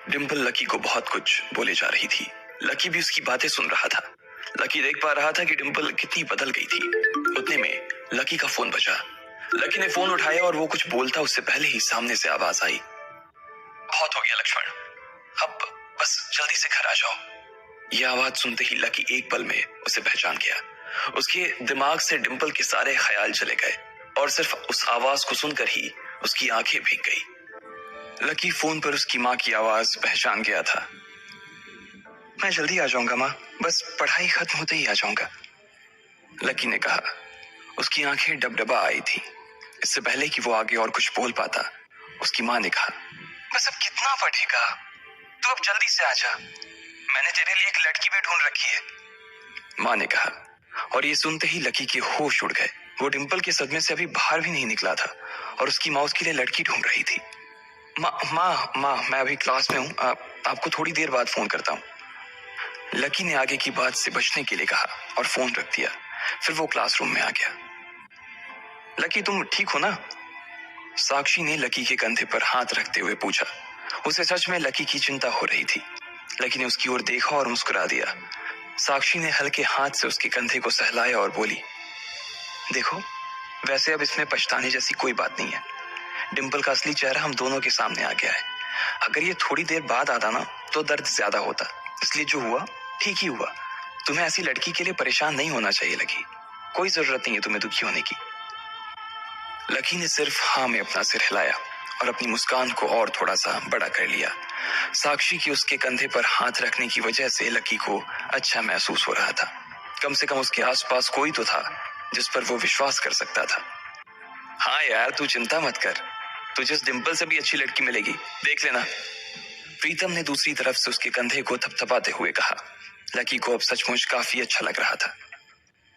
Dimple lucky को बहुत कुछ बोले जा रही थी। लकी भी उसकी बातें सुन रहा था। लकी देख पा रहा था कि डिम्पल कितनी बदल गई थी। उतने में लकी का फोन बजा। लकी ने फोन उठाया और वो कुछ बोलता उससे पहले ही सामने से आवाज आई, बहुत हो गया लक्ष्मण, अब बस जल्दी से घर आ जाओ। यह आवाज सुनते ही लकी एक पल में उसे पहचान गया। उसके दिमाग से डिम्पल के सारे ख्याल चले गए और सिर्फ उस आवाज को सुनकर ही उसकी आंखें भीग गई। लकी फोन पर उसकी माँ की आवाज पहचान गया था। मैं जल्दी आ जाऊंगा माँ, बस पढ़ाई खत्म होते ही आ जाऊंगा, लकी ने कहा। उसकी आंखें डबडबा आई थी। इससे पहले कि वो आगे और कुछ बोल पाता, उसकी माँ ने कहा, बस अब कितना पढ़ेगा, तू अब जल्दी से आ जा, मैंने तेरे लिए एक लड़की भी ढूंढ रखी है, माँ ने कहा। और ये सुनते ही लकी के होश उड़ गए। वो डिम्पल के सदमे से अभी बाहर भी नहीं निकला था और उसकी माँ उसके लिए लड़की ढूंढ रही थी। माँ मैं अभी क्लास में हूँ, आपको थोड़ी देर बाद फोन करता हूँ, लकी ने आगे की बात से बचने के लिए कहा और फोन रख दिया। फिर वो क्लासरूम में आ गया। लकी तुम ठीक हो ना, साक्षी ने लकी के कंधे पर हाथ रखते हुए पूछा। उसे सच में लकी की चिंता हो रही थी। लकी ने उसकी ओर देखा और मुस्कुरा दिया। साक्षी ने हल्के हाथ से उसके कंधे को सहलाया और बोली, देखो वैसे अब इसमें पछताने जैसी कोई बात नहीं है। डिम्पल का असली चेहरा हम दोनों के सामने आ गया है। अगर ये थोड़ी देर बाद आता ना तो दर्द ज्यादा होता, इसलिए जो हुआ ठीक ही हुआ। तुम्हें ऐसी लड़की के लिए परेशान नहीं होना चाहिए लकी, कोई जरूरत नहीं है तुम्हें दुखी होने की। लकी ने सिर्फ हाँ में अपना सिर हिलाया और अपनी मुस्कान को और थोड़ा सा बड़ा कर लिया। साक्षी की उसके कंधे पर हाथ रखने की वजह से लकी को अच्छा महसूस हो रहा था। कम से कम उसके आसपास कोई तो था जिस पर वो विश्वास कर सकता था। हाँ यार तू चिंता मत कर, तुझे इस डिम्पल से भी अच्छी लड़की मिलेगी, देख लेना, प्रीतम ने दूसरी तरफ से उसके कंधे को थपथपाते हुए कहा। लकी को अब सचमुच काफी अच्छा लग रहा था।